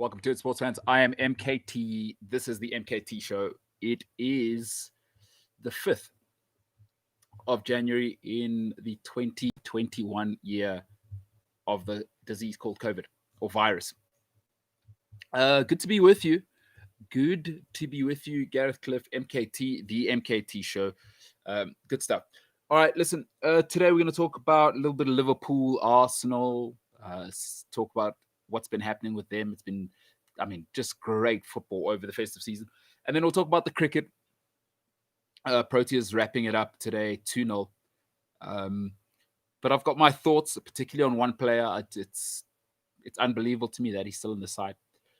Welcome to it, sports fans. I am MKT. This is the MKT Show. It is the 5th of January in the 2021 year of the disease called COVID or virus. Good to be with you. Good to be with you, Gareth Cliff, MKT, the MKT Show. Good stuff. All right, listen. Today we're going to talk about a little bit of Liverpool, Arsenal. Talk about what's been happening with them. It's been, just great football over the festive season. And then we'll talk about the cricket. Proteas wrapping it up today, 2-0. But I've got my thoughts, particularly on one player. It's unbelievable to me that he's still in the side.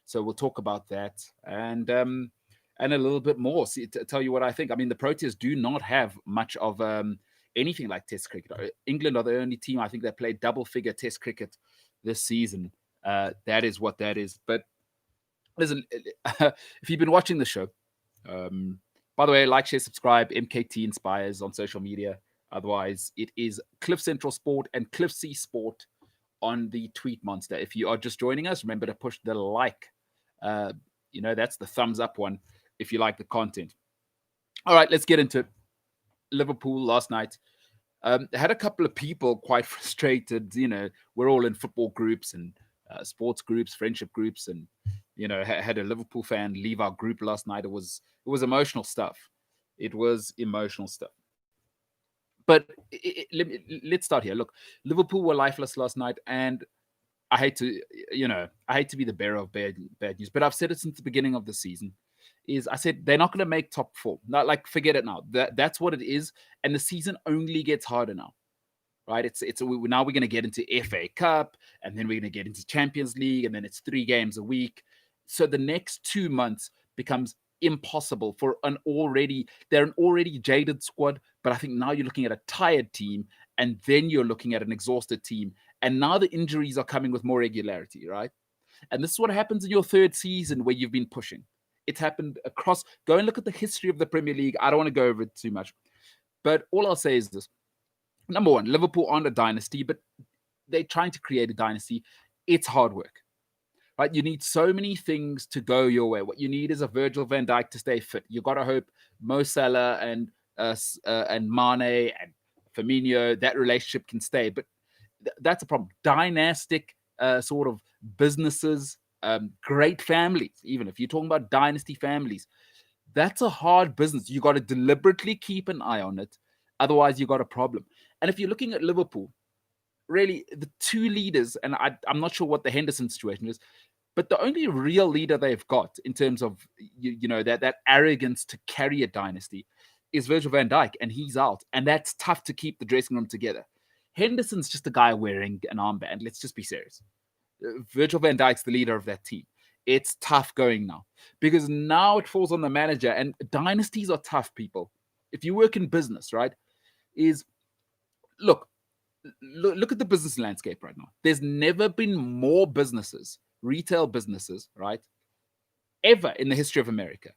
So we'll talk about that and a little bit more. See, to tell you what I think. I mean, the Proteas do not have much of anything like Test cricket. England are the only team I think that played double-figure Test cricket this season. That is what that is. But listen, if you've been watching the show, by the way, like, share, subscribe. MKT Inspires on social media. Otherwise, it is Cliff Central Sport and Cliff C Sport on the Tweet Monster. If you are just joining us, remember to push the like. That's the thumbs up one if you like the content. All right, let's get into it. Liverpool last night. Had a couple of people quite frustrated. We're all in football groups and sports groups, friendship groups, and had a Liverpool fan leave our group last night. It was emotional stuff. It was emotional stuff. But let's start here. Look, Liverpool were lifeless last night, and I hate to be the bearer of bad news, but I've said it since the beginning of the season. I said they're not going to make top four. Not like, forget it now. That's what it is, and the season only gets harder now, right? Now we're going to get into FA Cup, and then we're going to get into Champions League, and then it's 3 games a week. So the next 2 months becomes impossible for they're an already jaded squad, but I think now you're looking at a tired team, and then you're looking at an exhausted team, and now the injuries are coming with more regularity, right? And this is what happens in your 3rd season where you've been pushing. It's happened across. Go and look at the history of the Premier League. I don't want to go over it too much, but all I'll say is this. Number one, Liverpool aren't a dynasty, but they're trying to create a dynasty. It's hard work. Right? You need so many things to go your way. What you need is a Virgil van Dijk to stay fit. You got to hope Mo Salah and Mane and Firmino, that relationship can stay. But that's a problem. Dynastic sort of businesses, great families, even if you're talking about dynasty families, that's a hard business. You got to deliberately keep an eye on it. Otherwise, you got a problem. And if you're looking at Liverpool, really, the 2 leaders, and I'm not sure what the Henderson situation is, but the only real leader they've got in terms of that arrogance to carry a dynasty is Virgil van Dijk, and he's out, and that's tough to keep the dressing room together. Henderson's just a guy wearing an armband. Let's just be serious. Virgil van Dijk's the leader of that team. It's tough going now because now it falls on the manager, and dynasties are tough, people. If you work in business, right, look at the business landscape right now. There's never been more businesses, retail businesses, right, ever in the history of America.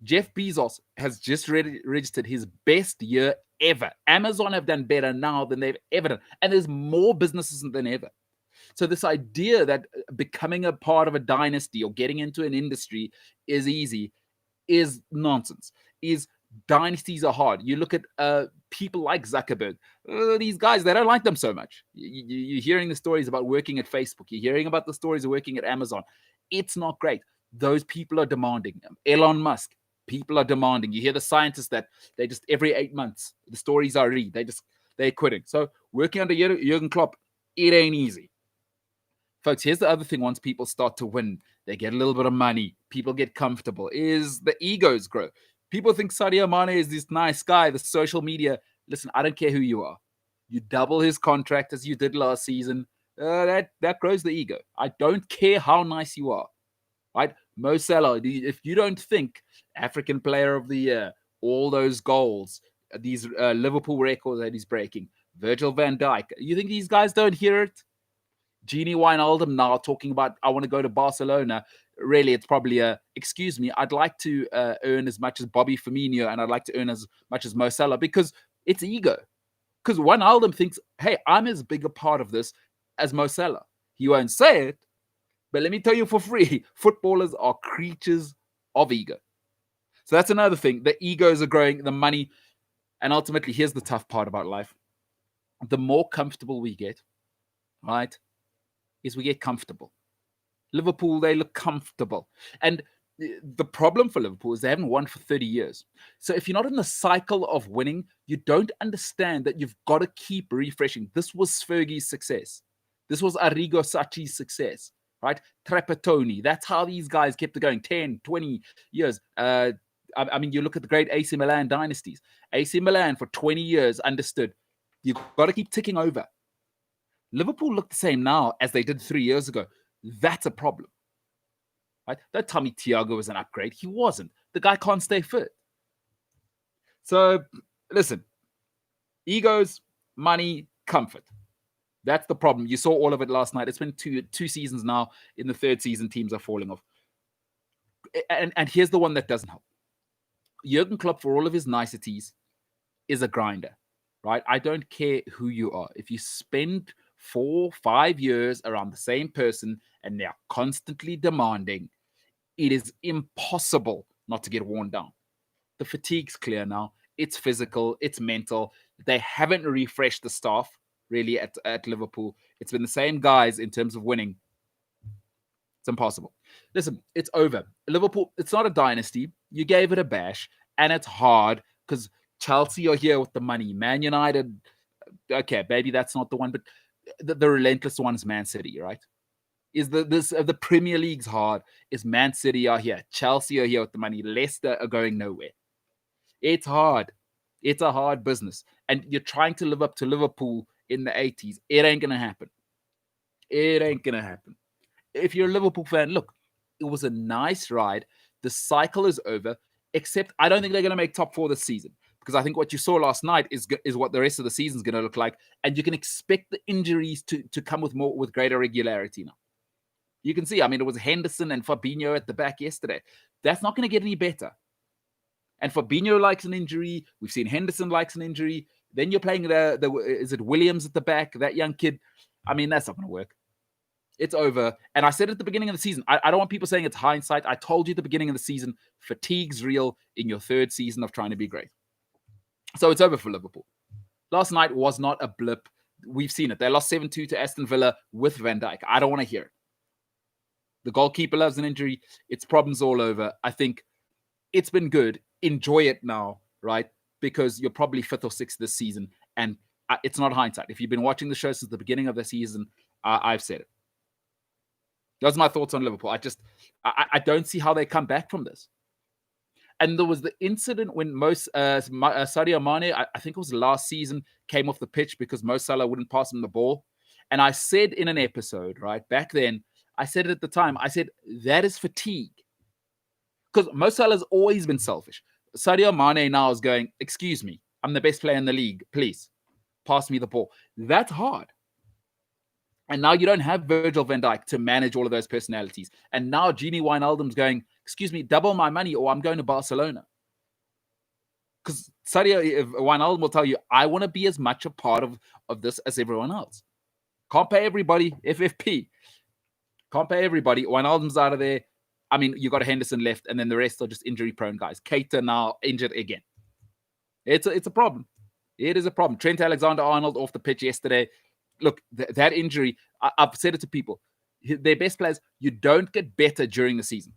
Jeff Bezos has just registered his best year ever. Amazon have done better now than they've ever done. And there's more businesses than ever. So this idea that becoming a part of a dynasty or getting into an industry is easy is nonsense. Dynasties are hard. You look at people like Zuckerberg. These guys, they don't like them so much. You're hearing the stories about working at Facebook. You're hearing about the stories of working at Amazon. It's not great. Those people are demanding. Elon Musk, people are demanding. You hear the scientists that they just every 8 months, the stories I read, they're quitting. So working under Jurgen Klopp, it ain't easy. Folks, here's the other thing. Once people start to win, they get a little bit of money. People get comfortable. Is the egos grow. People think Sadio Mane is this nice guy, the social media. Listen, I don't care who you are. You double his contract as you did last season. That grows the ego. I don't care how nice you are. Right? Mo Salah, if you don't think African Player of the Year, all those goals, these Liverpool records that he's breaking, Virgil van Dijk, you think these guys don't hear it? Genie Wijnaldum now talking about, I want to go to Barcelona. Really, it's probably excuse me, I'd like to earn as much as Bobby Firmino, and I'd like to earn as much as Mo Salah, because it's ego. Because Wijnaldum thinks, hey, I'm as big a part of this as Mo Salah. He won't say it, But let me tell you for free, footballers are creatures of ego. So that's another thing. The egos are growing, the money. And ultimately, here's the tough part about life. The more comfortable we get, right, is we get comfortable. Liverpool, they look comfortable. And the problem for Liverpool is they haven't won for 30 years. So if you're not in the cycle of winning, you don't understand that you've got to keep refreshing. This was Fergie's success. This was Arrigo Sacchi's success, right? Trapattoni. That's how these guys kept it going 10, 20 years. I mean, you look at the great AC Milan dynasties. AC Milan for 20 years understood you've got to keep ticking over. Liverpool look the same now as they did 3 years ago. That's a problem. Right? Don't tell me Thiago was an upgrade. He wasn't. The guy can't stay fit. So, listen, egos, money, comfort. That's the problem. You saw all of it last night. It's been two seasons now. In the third season, teams are falling off. And here's the one that doesn't help. Jurgen Klopp, for all of his niceties, is a grinder, right? I don't care who you are. If you spend 4-5 years around the same person and they're constantly demanding, it is impossible not to get worn down. The fatigue's clear now. It's physical, it's mental. They haven't refreshed the staff really at Liverpool. It's been the same guys in terms of winning. It's impossible. Listen, it's over. Liverpool, it's not a dynasty. You gave it a bash, and it's hard because Chelsea are here with the money. Man United, okay, maybe that's not the one, but the relentless one is Man City, right? Is the Premier League's hard? Is Man City are here? Chelsea are here with the money. Leicester are going nowhere. It's hard. It's a hard business. And you're trying to live up to Liverpool in the 80s. It ain't going to happen. It ain't going to happen. If you're a Liverpool fan, look, it was a nice ride. The cycle is over, except I don't think they're going to make top 4 this season because I think what you saw last night is what the rest of the season is going to look like. And you can expect the injuries to come with greater regularity now. You can see, I mean, it was Henderson and Fabinho at the back yesterday. That's not going to get any better. And Fabinho likes an injury. We've seen Henderson likes an injury. Then you're playing is it Williams at the back, that young kid? I mean, that's not going to work. It's over. And I said at the beginning of the season, I don't want people saying it's hindsight. I told you at the beginning of the season, fatigue's real in your third season of trying to be great. So it's over for Liverpool. Last night was not a blip. We've seen it. They lost 7-2 to Aston Villa with Van Dijk. I don't want to hear it. The goalkeeper loves an injury. It's problems all over. I think it's been good. Enjoy it now, right? Because you're probably 5th or 6th this season. And it's not hindsight. If you've been watching the show since the beginning of the season, I've said it. Those are my thoughts on Liverpool. I don't see how they come back from this. And there was the incident when Sadio Mane, I think it was last season, came off the pitch because Mo Salah wouldn't pass him the ball. And I said in an episode, right, back then, I said it at the time, I said, that is fatigue. Because Mo Salah's always been selfish. Sadio Mane now is going, excuse me, I'm the best player in the league. Please, pass me the ball. That's hard. And now you don't have Virgil van Dijk to manage all of those personalities. And now Gini Wijnaldum's going, excuse me, double my money or I'm going to Barcelona. Because Sadio Wijnaldum will tell you, I want to be as much a part of this as everyone else. Can't pay everybody, FFP. Can't pay everybody. Wijnaldum's out of there. I mean, you got Henderson left, and then the rest are just injury-prone guys. Keita now injured again. It's a problem. It is a problem. Trent Alexander-Arnold off the pitch yesterday. Look, that injury, I've said it to people. Their best players, you don't get better during the season.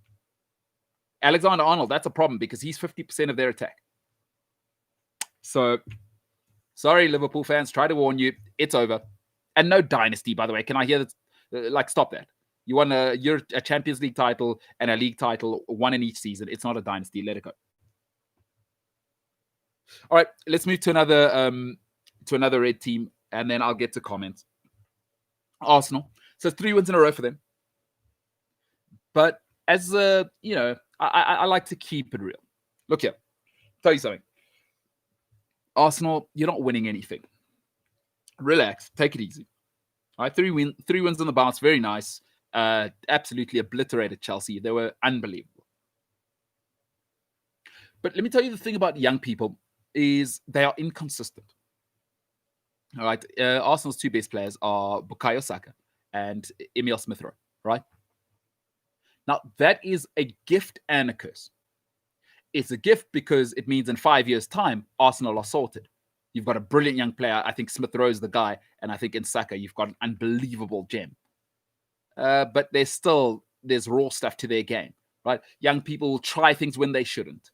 Alexander-Arnold, that's a problem because he's 50% of their attack. So, sorry, Liverpool fans, try to warn you, it's over. And no dynasty, by the way. Can I hear that? Stop that. You're a Champions League title and a league title, one in each season. It's not a dynasty. Let it go. All right, let's move to another red team, and then I'll get to comments. Arsenal. So 3 wins in a row for them. But as I like to keep it real. Look here. Tell you something. Arsenal, you're not winning anything. Relax. Take it easy. All right, 3 wins on the bounce. Very nice. Absolutely obliterated Chelsea. They were unbelievable. But let me tell you the thing about young people is they are inconsistent. All right, Arsenal's 2 best players are Bukayo Saka and Emil Smith Rowe, right? Now, that is a gift and a curse. It's a gift because it means in 5 years' time, Arsenal are sorted. You've got a brilliant young player. I think Smith Rowe's the guy. And I think in Saka, you've got an unbelievable gem. But there's raw stuff to their game, right? Young people will try things when they shouldn't.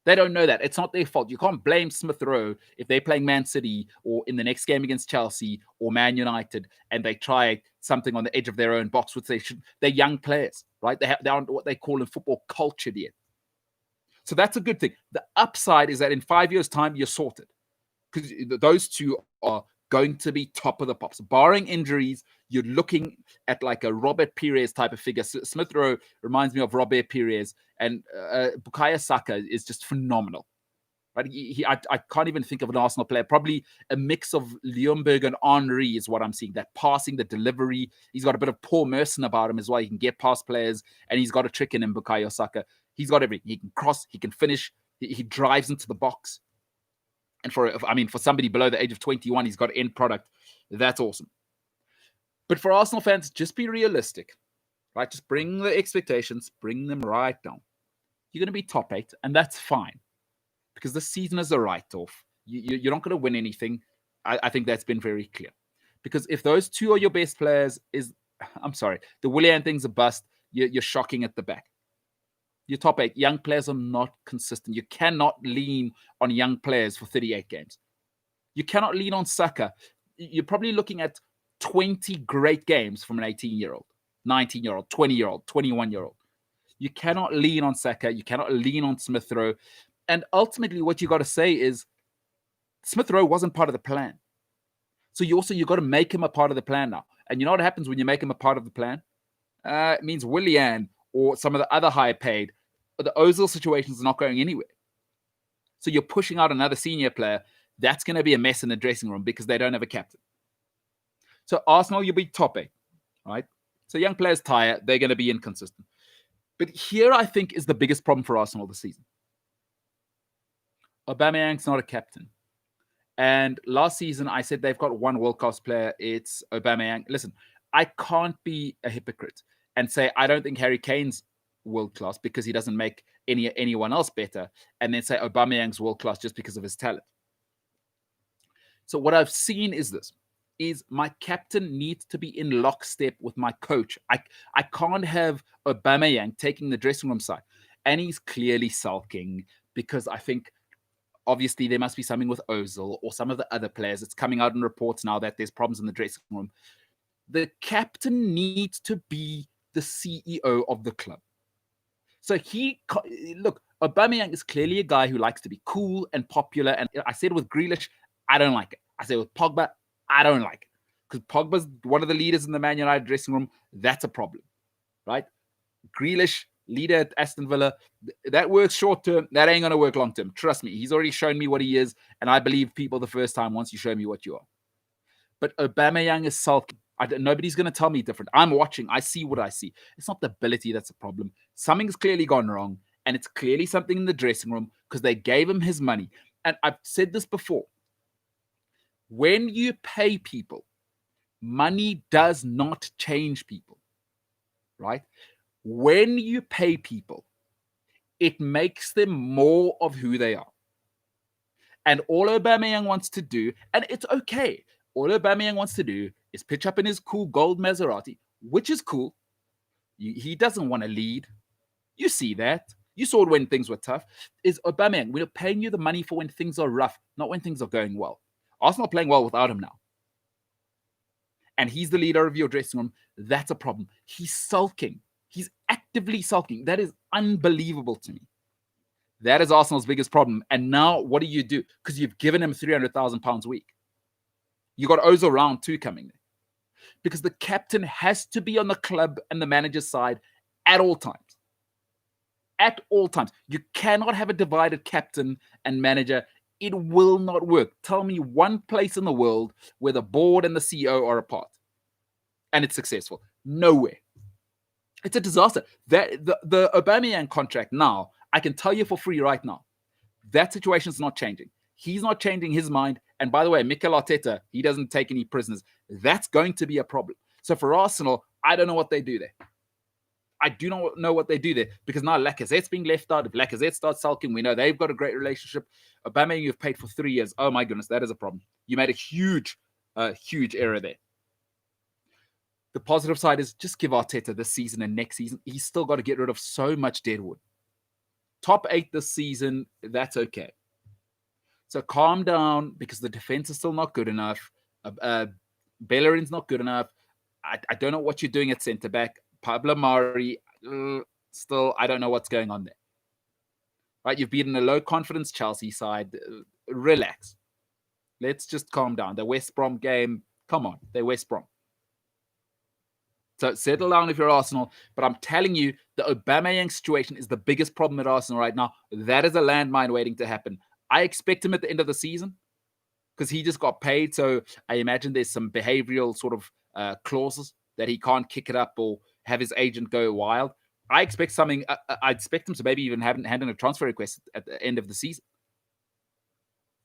They don't know that. It's not their fault. You can't blame Smith Rowe if they're playing Man City or in the next game against Chelsea or Man United and they try something on the edge of their own box, which they should. They're young players, right? They aren't what they call in football cultured yet. So that's a good thing. The upside is that in 5 years' time, you're sorted because those two are going to be top of the pops. Barring injuries, you're looking at like a Robert Pires type of figure. Smith Rowe reminds me of Robert Pires, and Bukayo Saka is just phenomenal. Right? I can't even think of an Arsenal player. Probably a mix of Ljungberg and Henry is what I'm seeing. That passing, the delivery. He's got a bit of Paul Merson about him as well. He can get past players, and he's got a trick in him, Bukayo Saka. He's got everything. He can cross, he can finish, he drives into the box. And for somebody below the age of 21, he's got end product. That's awesome. But for Arsenal fans, just be realistic, right? Just bring the expectations, bring them right down. You're going to be top 8, and that's fine because this season is a write-off. You're not going to win anything. I think that's been very clear. Because if those two are your best players, I'm sorry, the Willian thing's a bust. You're shocking at the back. Your top 8, young players are not consistent. You cannot lean on young players for 38 games. You cannot lean on Saka. You're probably looking at 20 great games from an 18-year-old, 19-year-old, 20-year-old, 21-year-old. You cannot lean on Saka. You cannot lean on Smith Rowe. And ultimately, what you got to say is Smith Rowe wasn't part of the plan. So you got to make him a part of the plan now. And you know what happens when you make him a part of the plan? It means Willian or some of the other higher paid, the Ozil situation is not going anywhere. So you're pushing out another senior player. That's going to be a mess in the dressing room because they don't have a captain. So Arsenal, you'll be top 8, right? So young players tire. They're going to be inconsistent. But here, I think, is the biggest problem for Arsenal this season. Aubameyang's not a captain. And last season, I said they've got one world-class player. It's Aubameyang. Listen, I can't be a hypocrite and say I don't think Harry Kane's world-class because he doesn't make anyone else better, and then say Aubameyang's world-class just because of his talent. So what I've seen is my captain needs to be in lockstep with my coach. I can't have Aubameyang taking the dressing room side. And he's clearly sulking because I think obviously there must be something with Ozil or some of the other players. It's coming out in reports now that there's problems in the dressing room. The captain needs to be the CEO of the club. So Aubameyang is clearly a guy who likes to be cool and popular. And I said with Grealish, I don't like it. I said with Pogba, I don't like it. Because Pogba's one of the leaders in the Man United dressing room. That's a problem, right? Grealish, leader at Aston Villa, that works short term. That ain't going to work long term. Trust me. He's already shown me what he is. And I believe people the first time once you show me what you are. But Aubameyang is sulking. Nobody's going to tell me different. I'm watching. I see what I see. It's not the ability that's a problem. Something's clearly gone wrong. And it's clearly something in the dressing room because they gave him his money. And I've said this before. When you pay people, money does not change people, right? When you pay people, it makes them more of who they are. And all Aubameyang wants to do, and it's okay, all Aubameyang wants to do is pitch up in his cool gold Maserati, which is cool. He doesn't want to lead. You see that. You saw it when things were tough. Is Aubameyang, we're paying you the money for when things are rough, not when things are going well. Arsenal are playing well without him now. And he's the leader of your dressing room. That's a problem. He's sulking. He's actively sulking. That is unbelievable to me. That is Arsenal's biggest problem. And now what do? Because you've given him £300,000 a week. You got Ozil round 2 coming there. Because the captain has to be on the club and the manager's side at all times. At all times. You cannot have a divided captain and manager. It will not work. Tell me one place in the world where the board and the CEO are apart and it's successful. Nowhere. It's a disaster. The Aubameyang contract now, I can tell you for free right now, that situation is not changing. He's not changing his mind. And by the way, Mikel Arteta, he doesn't take any prisoners. That's going to be a problem. So for Arsenal, I don't know what they do there. I do not know what they do there because now Lacazette's being left out. If Lacazette starts sulking, we know they've got a great relationship. Aubameyang, you've paid for 3 years. Oh my goodness, that is a problem. You made a huge error there. The positive side is just give Arteta this season and next season. He's still got to get rid of so much deadwood. Top 8 this season, that's okay. So calm down because the defense is still not good enough. Bellerin's not good enough. I don't know what you're doing at centre back. Pablo Mari, still, I don't know what's going on there. Right, you've beaten a low confidence Chelsea side. Relax. Let's just calm down. The West Brom game, come on, they're West Brom. So settle down if you're Arsenal. But I'm telling you, the Aubameyang situation is the biggest problem at Arsenal right now. That is a landmine waiting to happen. I expect him at the end of the season because he just got paid. So I imagine there's some behavioral sort of clauses that he can't kick it up or have his agent go wild. I expect something. I expect him to maybe even hand in a transfer request at the end of the season.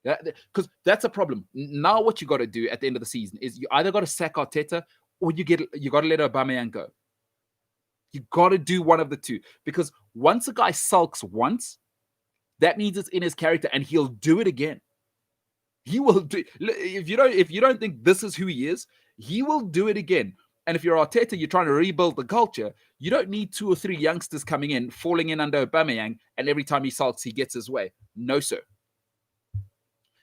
Because that's a problem. Now what you got to do at the end of the season is you either got to sack Arteta or you got to let Aubameyang go. You got to do one of the two. Because once a guy sulks once, that means it's in his character and he'll do it again. He will do. If you don't think this is who he is, he will do it again. And if you're Arteta, you're trying to rebuild the culture. You don't need 2 or 3 youngsters coming in, falling in under Aubameyang, and every time he sulks, he gets his way. No, sir.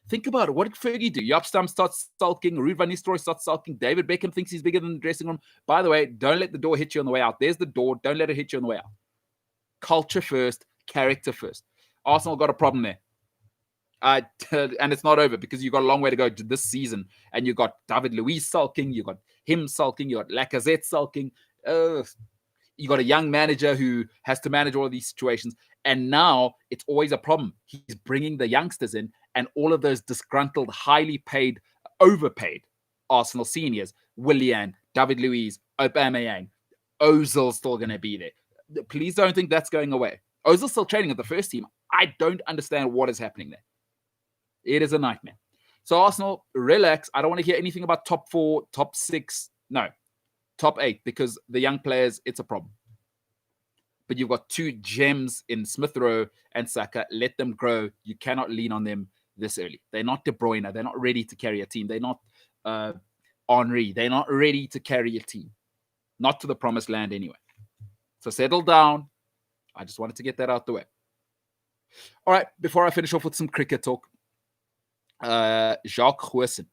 Think about it. What did Fergie do? Jaap Stam starts sulking. Ruud van Nistelrooy starts sulking. David Beckham thinks he's bigger than the dressing room. By the way, don't let the door hit you on the way out. There's the door. Don't let it hit you on the way out. Culture first, character first. Arsenal got a problem there. And it's not over because you've got a long way to go to this season. And you've got David Luiz sulking. You've got him sulking. You've got Lacazette sulking. You got a young manager who has to manage all of these situations. And now it's always a problem. He's bringing the youngsters in and all of those disgruntled, highly paid, overpaid Arsenal seniors, Willian, David Luiz, Aubameyang, Ozil's still going to be there. Please don't think that's going away. Ozil's still training at the first team. I don't understand what is happening there. It is a nightmare. So Arsenal, relax. I don't want to hear anything about top 4, top 6. No, top 8 because the young players, it's a problem. But you've got 2 gems in Smith Rowe and Saka. Let them grow. You cannot lean on them this early. They're not De Bruyne. They're not ready to carry a team. They're not Henry. They're not ready to carry a team. Not to the promised land anyway. So settle down. I just wanted to get that out the way. All right, before I finish off with some cricket talk, Jacques Huersen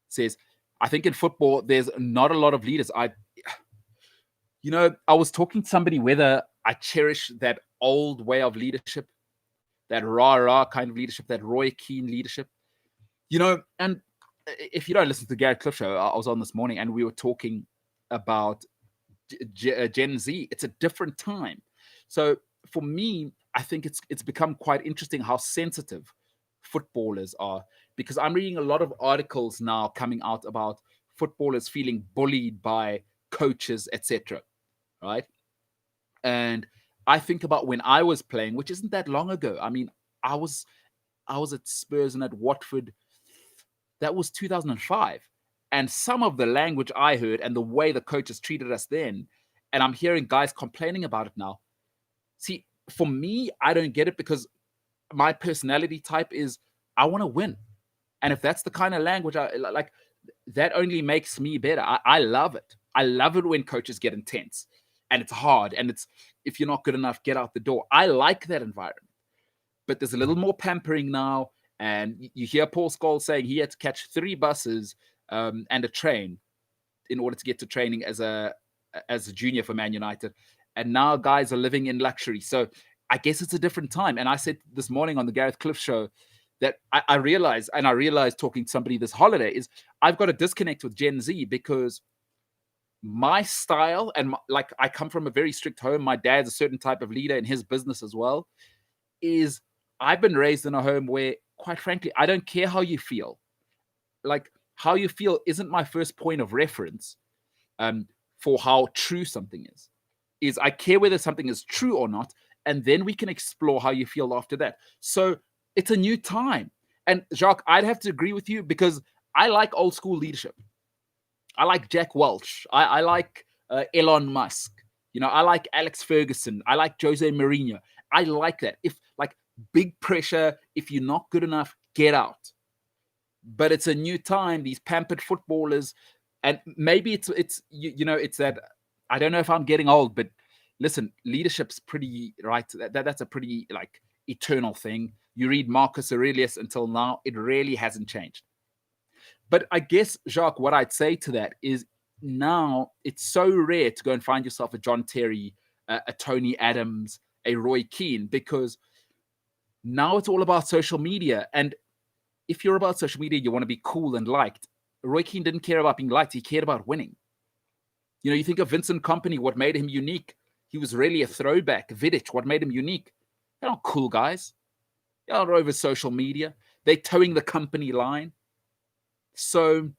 says, I think in football, there's not a lot of leaders. I was talking to somebody whether I cherish that old way of leadership, that rah-rah kind of leadership, that Roy Keane leadership. And if you don't listen to the Gary Cliff show, I was on this morning and we were talking about Gen Z. It's a different time. So for me, I think it's become quite interesting how sensitive footballers are, because I'm reading a lot of articles now coming out about footballers feeling bullied by coaches, etc. Right? And I think about when I was playing, which isn't that long ago. I mean, I was at Spurs and at Watford. That was 2005. And some of the language I heard and the way the coaches treated us then, and I'm hearing guys complaining about it now. See, for me, I don't get it because my personality type is I want to win. And if that's the kind of language I like, that only makes me better. I love it. I love it when coaches get intense and it's hard. And it's, if you're not good enough, get out the door. I like that environment. But there's a little more pampering now. And you hear Paul Scholes saying he had to catch 3 buses and a train in order to get to training as a junior for Man United. And now guys are living in luxury. So I guess it's a different time. And I said this morning on the Gareth Cliff show that I realized talking to somebody this holiday is I've got to disconnect with Gen Z because my style and I come from a very strict home. My dad's a certain type of leader in his business as well. Is I've been raised in a home where, quite frankly, I don't care how you feel. Like, how you feel isn't my first point of reference for how true something is. Is I care whether something is true or not, and then we can explore how you feel after that. So it's a new time. And Jacques, I'd have to agree with you because I like old school leadership. I like Jack Welch. I like Elon Musk. I like Alex Ferguson. I like Jose Mourinho. I like that. If like big pressure, if you're not good enough, get out. But it's a new time. These pampered footballers, and maybe it's it's that I don't know if I'm getting old, but listen, leadership's pretty right. That's a pretty like eternal thing. You read Marcus Aurelius until now, it really hasn't changed. But I guess, Jacques, what I'd say to that is now it's so rare to go and find yourself a John Terry, a Tony Adams, a Roy Keane, because now it's all about social media. And if you're about social media, you want to be cool and liked. Roy Keane didn't care about being liked. He cared about winning. You think of Vincent Kompany, what made him unique? He was really a throwback. Vidic, what made him unique? They're not cool guys. They're over social media. They're towing the company line. So,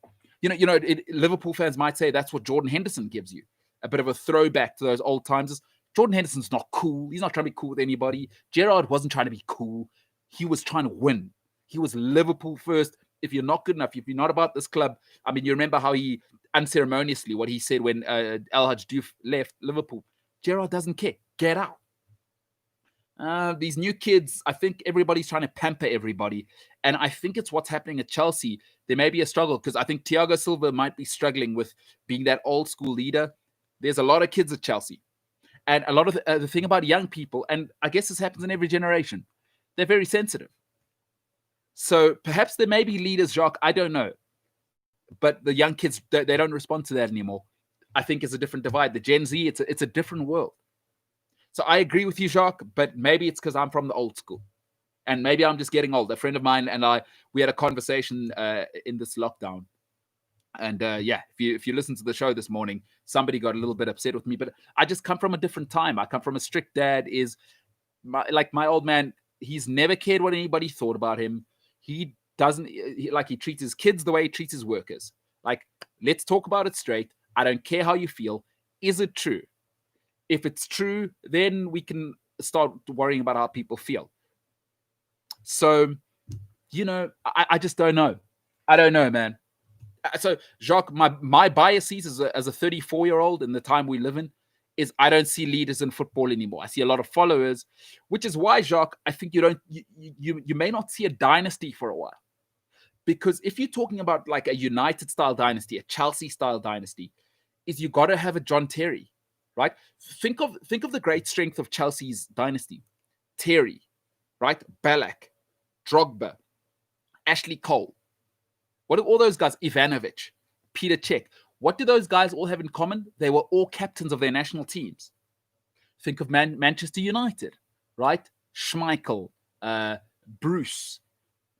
Liverpool fans might say that's what Jordan Henderson gives you. A bit of a throwback to those old times. Jordan Henderson's not cool. He's not trying to be cool with anybody. Gerrard wasn't trying to be cool. He was trying to win. He was Liverpool first. If you're not good enough, if you're not about this club, I mean, you remember how he unceremoniously, what he said when El Hadj Diouf left Liverpool. Gerrard doesn't care. Get out. These new kids, I think everybody's trying to pamper everybody. And I think it's what's happening at Chelsea. There may be a struggle because I think Thiago Silva might be struggling with being that old school leader. There's a lot of kids at Chelsea. And a lot of the thing about young people, and I guess this happens in every generation, they're very sensitive. So perhaps there may be leaders, Jacques, I don't know. But the young kids, they don't respond to that anymore. I think it's a different divide. The Gen Z, it's a different world. So I agree with you, Jacques, but maybe it's because I'm from the old school. And maybe I'm just getting old. A friend of mine and we had a conversation in this lockdown. And if you listen to the show this morning, somebody got a little bit upset with me. But I just come from a different time. I come from a strict dad. My old man, he's never cared what anybody thought about him. He doesn't, he treats his kids the way he treats his workers. Like, let's talk about it straight. I don't care how you feel. Is it true? If it's true, then we can start worrying about how people feel. So, I just don't know. I don't know, man. So, Jacques, my biases as a 34-year-old in the time we live in is I don't see leaders in football anymore. I see a lot of followers, which is why, Jacques, I think you may not see a dynasty for a while. Because if you're talking about like a United-style dynasty, a Chelsea-style dynasty, is you got to have a John Terry, right? Think of the great strength of Chelsea's dynasty. Terry, right? Ballack, Drogba, Ashley Cole. What do all those guys, Ivanovic, Peter Cech, what do those guys all have in common? They were all captains of their national teams. Think of Manchester United, right? Schmeichel, Bruce,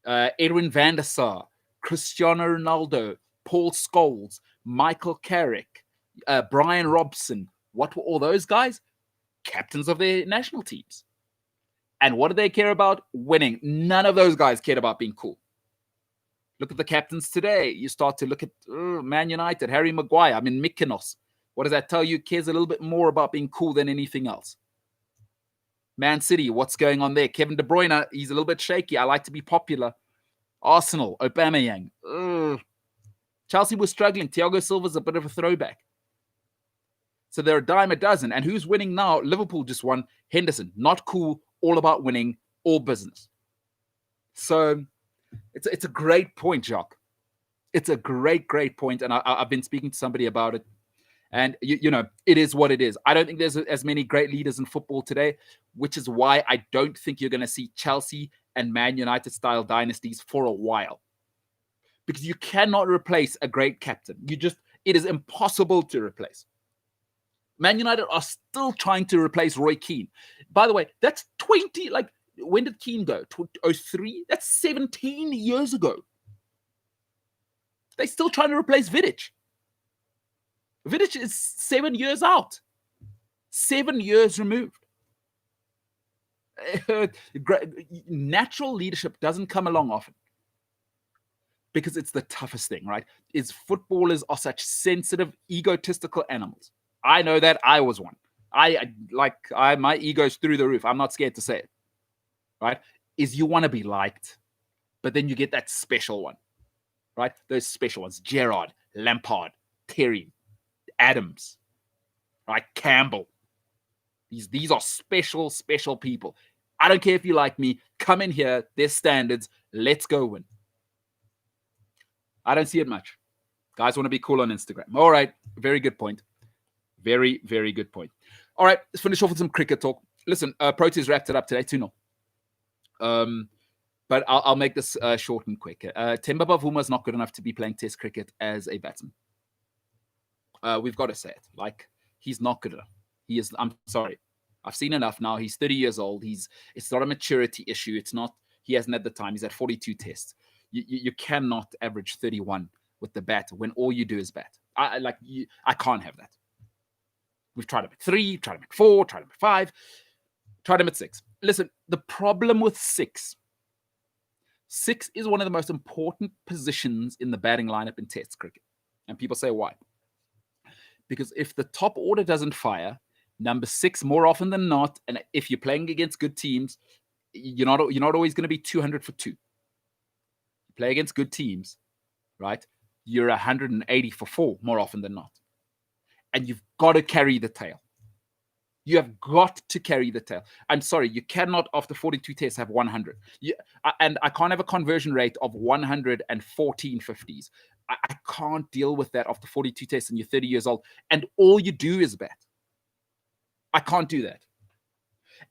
Edwin van der Sar, Cristiano Ronaldo, Paul Scholes, Michael Carrick, Brian Robson. What were all those guys? Captains of their national teams. And what do they care about? Winning. None of those guys cared about being cool. Look at the captains today. You start to look at Man United, Harry Maguire. I mean, Mykonos. What does that tell you? Cares a little bit more about being cool than anything else. Man City, what's going on there? Kevin De Bruyne, he's a little bit shaky. I like to be popular. Arsenal, Aubameyang. Chelsea was struggling. Thiago Silva's a bit of a throwback. So they're a dime a dozen. And who's winning now? Liverpool just won. Henderson, not cool, all about winning, all business. So it's a great point, Jacques. It's a great point. And I've been speaking to somebody about it. And, it is what it is. I don't think there's as many great leaders in football today, which is why I don't think you're going to see Chelsea and Man United style dynasties for a while. Because you cannot replace a great captain. It is impossible to replace. Man United are still trying to replace Roy Keane. By the way, that's 20, when did Keane go? 2003? That's 17 years ago. They're still trying to replace Vidic. Vidic is 7 years out. 7 years removed. Natural leadership doesn't come along often because it's the toughest thing, right? Is footballers are such sensitive, egotistical animals. I know that. I was one. My ego's through the roof. I'm not scared to say it, right? Is you want to be liked, but then you get that special one, right? Those special ones: Gerrard, Lampard, Terry, Adams, right? Campbell. These are special, special people. I don't care if you like me. Come in here. There's standards. Let's go win. I don't see it much. Guys want to be cool on Instagram. All right. Very good point. Very, very good point. All right. Let's finish off with some cricket talk. Listen, Proteas wrapped it up today, 2-0. But I'll make this short and quick. Themba Bavuma is not good enough to be playing Test cricket as a batsman. We've got to say it. Like, he's not good enough. He is. I'm sorry. I've seen enough now. He's 30 years old. It's not a maturity issue. It's not. He hasn't had the time. He's at 42 tests. You cannot average 31 with the bat when all you do is bat. I can't have that. We've tried him at 3, tried him at 4, tried him at 5, tried him at 6. Listen, the problem with 6 is one of the most important positions in the batting lineup in Test cricket. And people say, why? Because if the top order doesn't fire, number 6 more often than not, and if you're playing against good teams, you're not always going to be 200 for 2. You play against good teams, right? You're 180 for 4 more often than not. And you've got to carry the tail. You have got to carry the tail. I'm sorry, you cannot, after 42 tests, have 100. And I can't have a conversion rate of 114 50s. I can't deal with that after 42 tests and you're 30 years old and all you do is bat. I can't do that.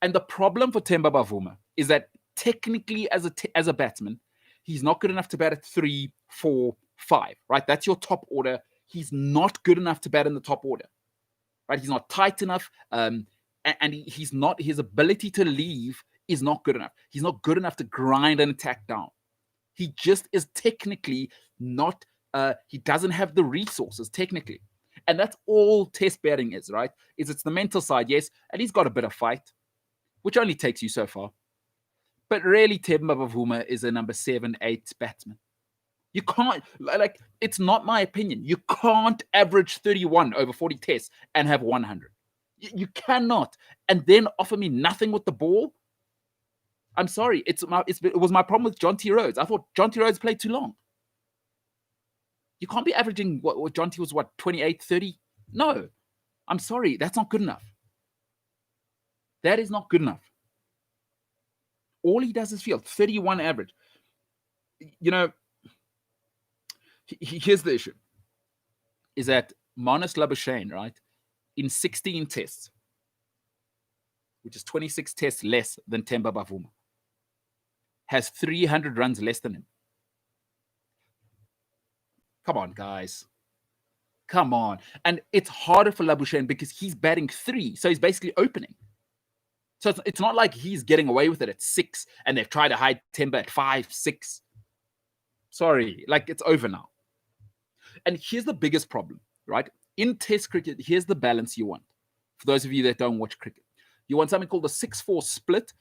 And the problem for Themba Bavuma is that technically as a batsman, he's not good enough to bat at 3, 4, 5, right? That's your top order. He's not good enough to bat in the top order, right? He's not tight enough. And he's not, his ability to leave is not good enough. He's not good enough to grind an attack down. He just is technically not, he doesn't have the resources technically. And that's all Test batting is, right? It's the mental side, yes. And he's got a bit of fight, which only takes you so far. But really, Themba Bavuma is a number 7, 8 batsman. You can't, like, it's not my opinion. You can't average 31 over 40 tests and have 100. You cannot. And then offer me nothing with the ball. I'm sorry. It was my problem with John T. Rhodes. I thought John T. Rhodes played too long. You can't be averaging what John T. was, 28, 30? No. I'm sorry. That's not good enough. That is not good enough. All he does is field. 31 average. You know, here's the issue. Is that Marnus Labuschagne, right, in 16 tests, which is 26 tests less than Themba Bavuma, has 300 runs less than him. Come on, guys. Come on. And it's harder for Labuschagne because he's batting 3, so he's basically opening. So it's not like he's getting away with it at 6 and they've tried to hide Themba at 5, 6. Sorry, like it's over now. And here's the biggest problem, right? In Test cricket, here's the balance you want. For those of you that don't watch cricket, you want something called the 6-4 split.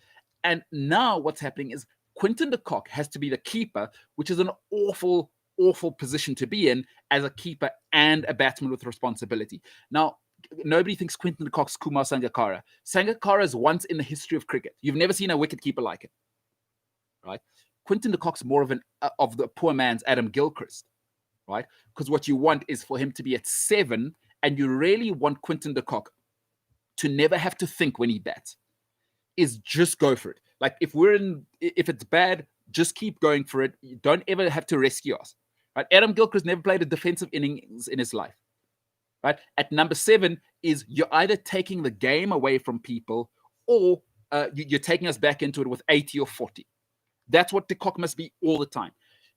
And now what's happening is Quinton de Kock has to be the keeper, which is an awful, awful position to be in as a keeper and a batsman with responsibility. Now, nobody thinks Quinton de Kock's Kumar Sangakkara. Sangakkara is once in the history of cricket. You've never seen a wicket keeper like it, right? Quinton de Kock's more of the poor man's Adam Gilchrist, right? Because what you want is for him to be at 7, and you really want Quinton de Kock to never have to think when he bats. Is just go for it. Like if it's bad, just keep going for it. You don't ever have to rescue us, right? Adam Gilchrist never played a defensive innings in his life, right? At number 7 is you're either taking the game away from people or you're taking us back into it with 80 or 40. That's what de Kock must be all the time.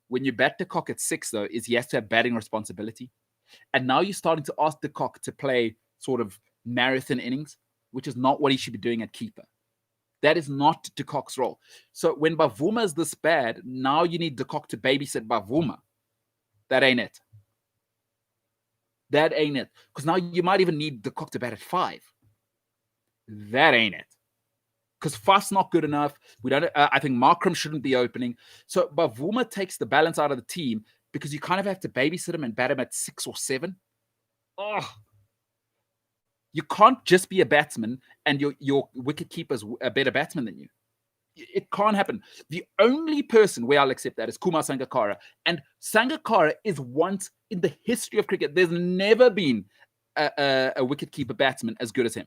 When you bat de Kock at 6, though, is he has to have batting responsibility. And now you're starting to ask de Kock to play sort of marathon innings, which is not what he should be doing at keeper. That is not de Kock's role. So when Bavuma is this bad, now you need de Kock to babysit Bavuma. That ain't it. That ain't it. Because now you might even need de Kock to bat at 5. That ain't it. Because Fast's not good enough. We don't. I think Markram shouldn't be opening. So Bavuma takes the balance out of the team because you kind of have to babysit him and bat him at 6 or 7. Oh, you can't just be a batsman and your wicket keeper's a better batsman than you. It can't happen. The only person where I'll accept that is Kumar Sangakkara. And Sangakkara is once in the history of cricket. There's never been a wicket keeper batsman as good as him.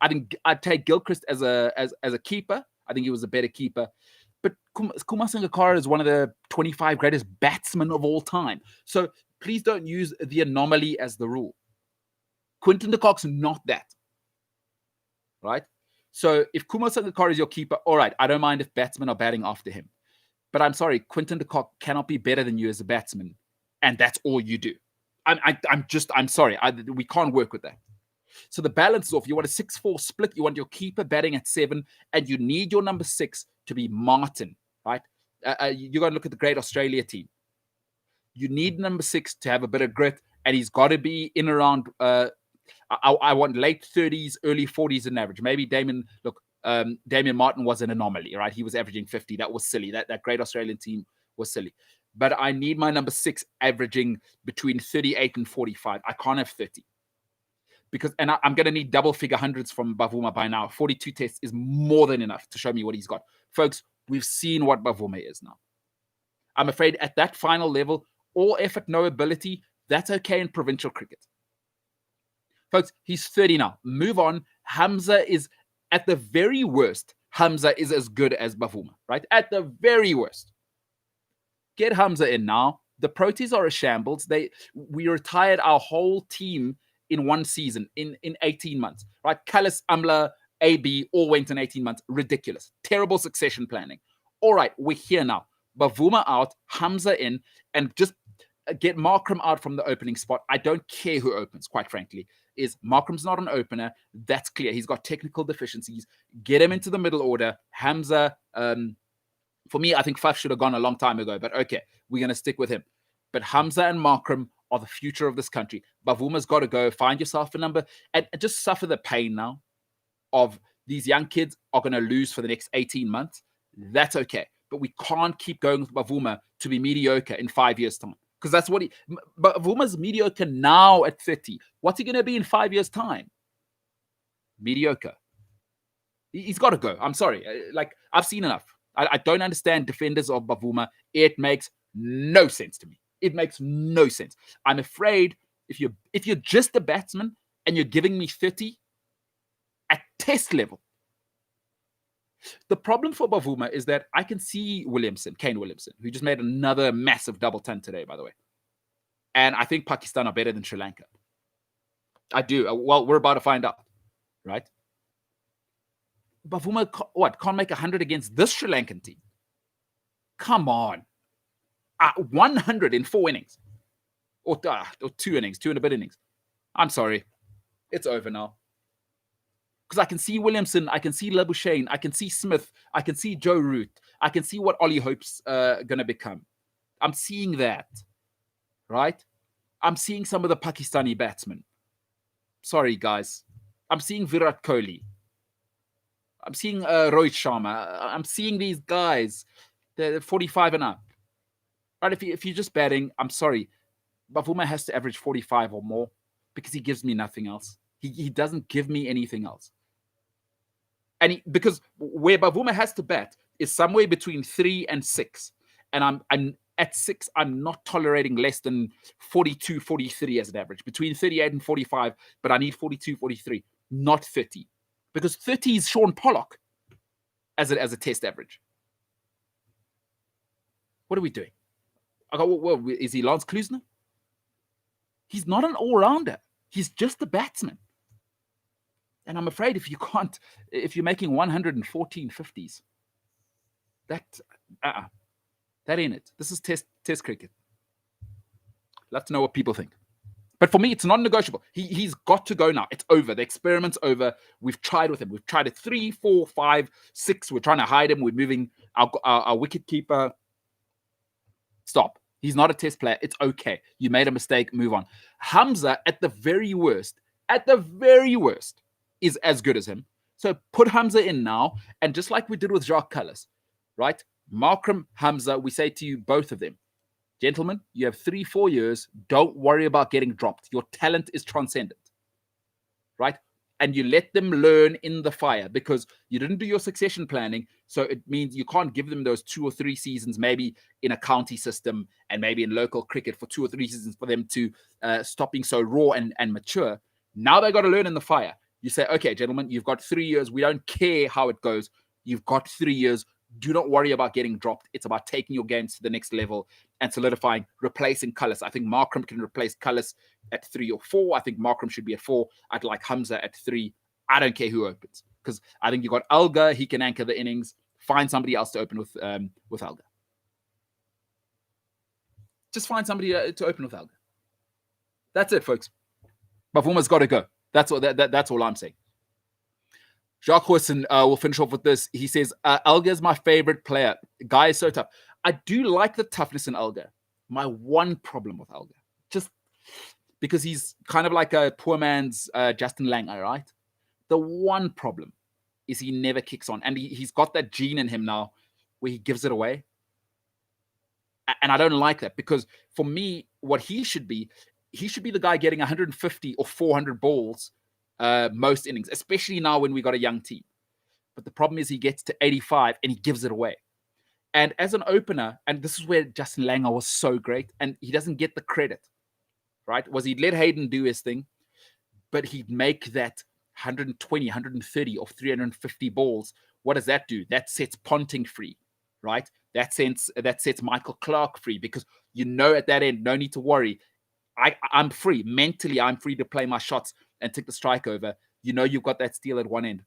I think I'd take Gilchrist as a keeper. I think he was a better keeper. But Kumar Sangakkara is one of the 25 greatest batsmen of all time. So please don't use the anomaly as the rule. Quinton de Kock's not that. Right? So if Kumar Sangakkara is your keeper, all right, I don't mind if batsmen are batting after him. But I'm sorry, Quinton de Kock cannot be better than you as a batsman. And that's all you do. I'm sorry. We can't work with that. So the balance is off. You want a 6-4 split. You want your keeper batting at 7, and you need your number 6 to be Martin, right? You're going to look at the great Australia team. You need number 6 to have a bit of grit, and he's got to be in around, I want late 30s, early 40s in average. Maybe Damien Martin was an anomaly, right? He was averaging 50. That was silly. That great Australian team was silly. But I need my number 6 averaging between 38 and 45. I can't have 30. Because I'm going to need double figure hundreds from Bavuma by now. 42 tests is more than enough to show me what he's got. Folks, we've seen what Bavuma is now. I'm afraid at that final level, all effort, no ability, that's okay in provincial cricket. Folks, he's 30 now. Move on. Hamza is, at the very worst, Hamza is as good as Bavuma, right? At the very worst. Get Hamza in now. The Proteas are a shambles. We retired our whole team in one season, in 18 months, right? Kallis, Amla, AB all went in 18 months. Ridiculous. Terrible succession planning. All right, we're here now. Bavuma out, Hamza in, and just get Markram out from the opening spot. I don't care who opens, quite frankly. Markram's not an opener. That's clear. He's got technical deficiencies. Get him into the middle order. Hamza, for me, I think Faf should have gone a long time ago, but okay, we're going to stick with him. But Hamza and Markram are the future of this country. Bavuma's got to go. Find yourself a number and just suffer the pain now of these young kids are going to lose for the next 18 months. That's okay. But we can't keep going with Bavuma to be mediocre in 5 years' time. Because that's what Bavuma's mediocre now at 30. What's he going to be in 5 years' time? Mediocre. He's got to go. I'm sorry. I've seen enough. I don't understand defenders of Bavuma. It makes no sense to me. It makes no sense. I'm afraid if you're just a batsman and you're giving me 30 at test level. The problem for Bavuma is that I can see Kane Williamson, who just made another massive double ton today, by the way. And I think Pakistan are better than Sri Lanka. I do. Well, we're about to find out, right? Bavuma, can't make 100 against this Sri Lankan team? Come on. 100 in 4 innings. Or 2 innings, 2 and a bit innings. I'm sorry. It's over now. Because I can see Williamson, I can see Labuschagne, I can see Smith, I can see Joe Root, I can see what Ollie Hope's going to become. I'm seeing that, right? I'm seeing some of the Pakistani batsmen. Sorry, guys. I'm seeing Virat Kohli. I'm seeing Rohit Sharma. I'm seeing these guys. They're 45 and up. Right? If you're just batting, I'm sorry. Bavuma has to average 45 or more because he gives me nothing else. He doesn't give me anything else. And because where Bavuma has to bat is somewhere between 3 and 6. And I'm at 6, I'm not tolerating less than 42, 43 as an average. Between 38 and 45, but I need 42, 43, not 30. Because 30 is Sean Pollock as a test average. What are we doing? Well, is he Lance Klusner? He's not an all-rounder. He's just a batsman. And I'm afraid if you're making 114 50s, that ain't it. This is test cricket. Love to know what people think. But for me, it's non-negotiable. He's got to go now. It's over. The experiment's over. We've tried with him. We've tried it 3, 4, 5, 6. We're trying to hide him. We're moving our wicket keeper. Stop. He's not a test player. It's okay. You made a mistake. Move on. Hamza, at the very worst, is as good as him. So put Hamza in now. And just like we did with Jacques Kallis, right? Markram, Hamza, we say to you, both of them, gentlemen, you have 3-4 years. Don't worry about getting dropped. Your talent is transcendent, right? And you let them learn in the fire because you didn't do your succession planning. So it means you can't give them those 2 or 3 seasons, maybe in a county system and maybe in local cricket for 2 or 3 seasons for them to stop being so raw and mature. Now they got to learn in the fire. You say, okay, gentlemen, you've got 3 years. We don't care how it goes. You've got 3 years. Do not worry about getting dropped. It's about taking your games to the next level and solidifying, replacing Cullis. I think Markram can replace Cullis at 3 or 4. I think Markram should be at 4. I'd like Hamza at 3. I don't care who opens, because I think you've got Elgar. He can anchor the innings. Find somebody else to open with Elgar. Just find somebody to open with Elgar. That's it, folks. Bavuma's got to go. That's all I'm saying. Jacques Wilson will finish off with this. He says, Elgar is my favorite player. Guy is so tough. I do like the toughness in Elgar. My one problem with Elgar, just because he's kind of like a poor man's Justin Langer, right? The one problem is he never kicks on. And he's got that gene in him now where he gives it away. And I don't like that, because for me, what he should be the guy getting 150 or 400 balls most innings, especially now when we got a young team. But the problem is he gets to 85 and he gives it away. And as an opener, and this is where Justin Langer was so great, and he doesn't get the credit, right? Was he'd let Hayden do his thing, but he'd make that 120, 130 or 350 balls. What does that do? That sets Ponting free, right? That sets Michael Clark free, because at that end, no need to worry. I'm free. Mentally, I'm free to play my shots and take the strike over. You've got that steal at one end.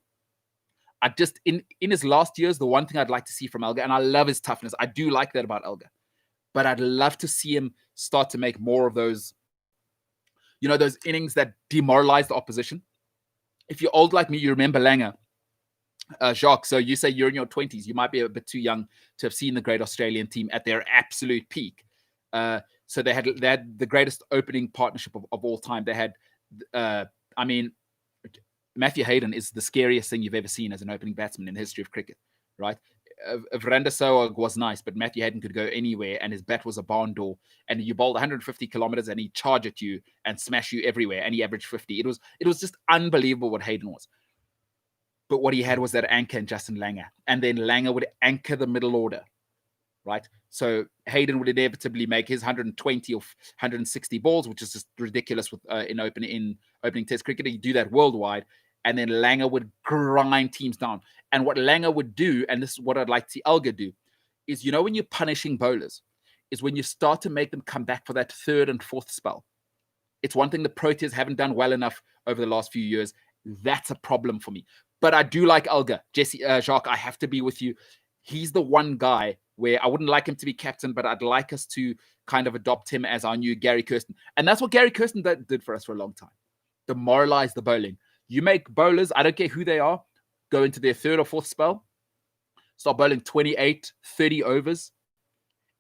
I just, in his last years, the one thing I'd like to see from Elgar, and I love his toughness. I do like that about Elgar. But I'd love to see him start to make more of those, those innings that demoralize the opposition. If you're old like me, you remember Langer. Jacques, so you say you're in your 20s. You might be a bit too young to have seen the great Australian team at their absolute peak. So they had the greatest opening partnership of all time. They had, Matthew Hayden is the scariest thing you've ever seen as an opening batsman in the history of cricket, right? Virender Sehwag was nice, but Matthew Hayden could go anywhere, and his bat was a barn door. And you bowled 150 kilometers, and he'd charge at you and smash you everywhere, and he averaged 50. It was just unbelievable what Hayden was. But what he had was that anchor in Justin Langer, and then Langer would anchor the middle order, right? So Hayden would inevitably make his 120 or 160 balls, which is just ridiculous with in opening Test cricket. He'd do that worldwide, and then Langer would grind teams down. And what Langer would do, and this is what I'd like to see Elgar do, is when you're punishing bowlers, is when you start to make them come back for that third and fourth spell. It's one thing the Proteas haven't done well enough over the last few years. That's a problem for me. But I do like Elgar. Jacques, I have to be with you. He's the one guy where I wouldn't like him to be captain, but I'd like us to kind of adopt him as our new Gary Kirsten. And that's what Gary Kirsten did for us for a long time. Demoralize the bowling. You make bowlers, I don't care who they are, go into their third or fourth spell, start bowling 28, 30 overs.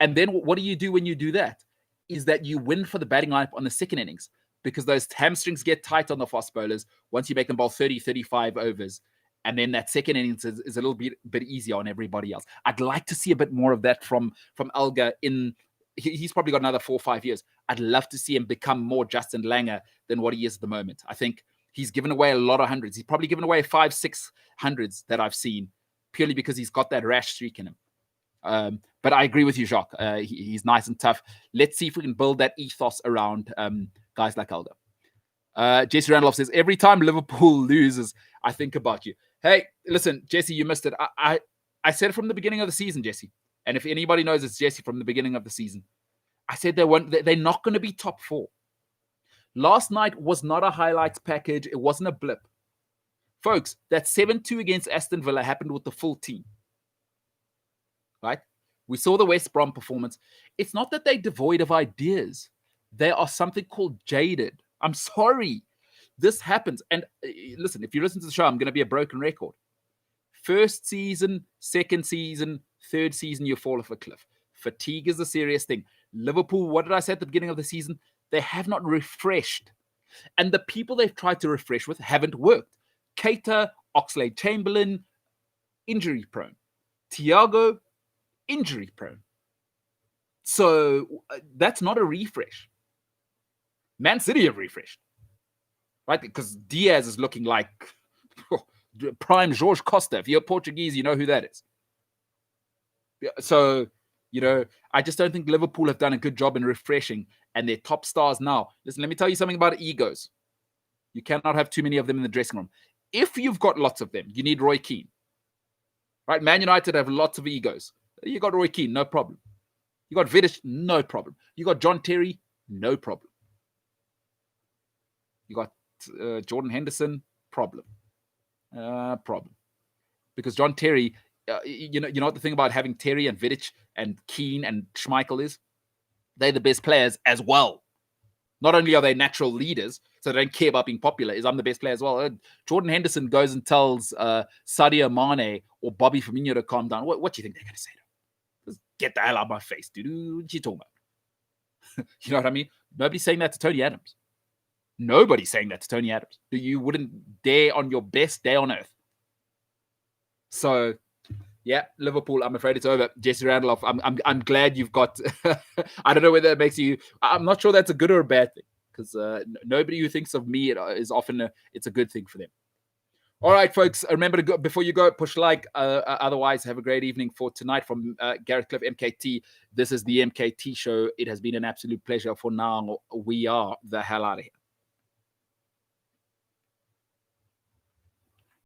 And then what do you do when you do that? Is that you win for the batting lineup on the second innings, because those hamstrings get tight on the fast bowlers once you make them bowl 30, 35 overs. And then that second innings is a little bit easier on everybody else. I'd like to see a bit more of that from Elgar. He's probably got another 4 or 5 years. I'd love to see him become more Justin Langer than what he is at the moment. I think he's given away a lot of hundreds. He's probably given away 5, 6 hundreds that I've seen, purely because he's got that rash streak in him. But I agree with you, Jacques. He's nice and tough. Let's see if we can build that ethos around guys like Elgar. Jesse Randolph says, every time Liverpool loses, I think about you. Hey, listen, Jesse, you missed it. I said it from the beginning of the season, Jesse. And if anybody knows, it's Jesse from the beginning of the season. I said they're not going to be top 4. Last night was not a highlights package. It wasn't a blip. Folks, that 7-2 against Aston Villa happened with the full team. Right? We saw the West Brom performance. It's not that they're devoid of ideas. They are something called jaded. I'm sorry. This happens. And listen, if you listen to the show, I'm going to be a broken record. First season, second season, third season, you fall off a cliff. Fatigue is a serious thing. Liverpool, what did I say at the beginning of the season? They have not refreshed. And the people they've tried to refresh with haven't worked. Keita, Oxlade-Chamberlain, injury prone. Thiago, injury prone. So that's not a refresh. Man City have refreshed. Right? Because Diaz is looking like prime Jorge Costa. If you're Portuguese, you know who that is. So, I just don't think Liverpool have done a good job in refreshing, and their top stars now. Listen, let me tell you something about egos. You cannot have too many of them in the dressing room. If you've got lots of them, you need Roy Keane. Right? Man United have lots of egos. You got Roy Keane, no problem. You got Vidic, no problem. You got John Terry, no problem. You got Jordan Henderson, problem. Because John Terry, you know what the thing about having Terry and Vidic and Keane and Schmeichel is? They're the best players as well. Not only are they natural leaders, so they don't care about being popular, I'm the best player as well. Jordan Henderson goes and tells Sadio Mane or Bobby Firmino to calm down. What do you think they're going to say to him? Just get the hell out of my face, dude. What you talking about? You know what I mean? Nobody's saying that to Tony Adams. Nobody's saying that to Tony Adams. You wouldn't dare on your best day on earth. So, yeah, Liverpool, I'm afraid it's over. Jesse Randolph, I'm glad you've got... I don't know whether it makes you... I'm not sure that's a good or a bad thing, because nobody who thinks of me is often... it's a good thing for them. All right, folks, remember to go, before you go, push like. Otherwise, have a great evening for tonight from Gareth Cliff, MKT. This is the MKT Show. It has been an absolute pleasure. For now, we are the hell out of here.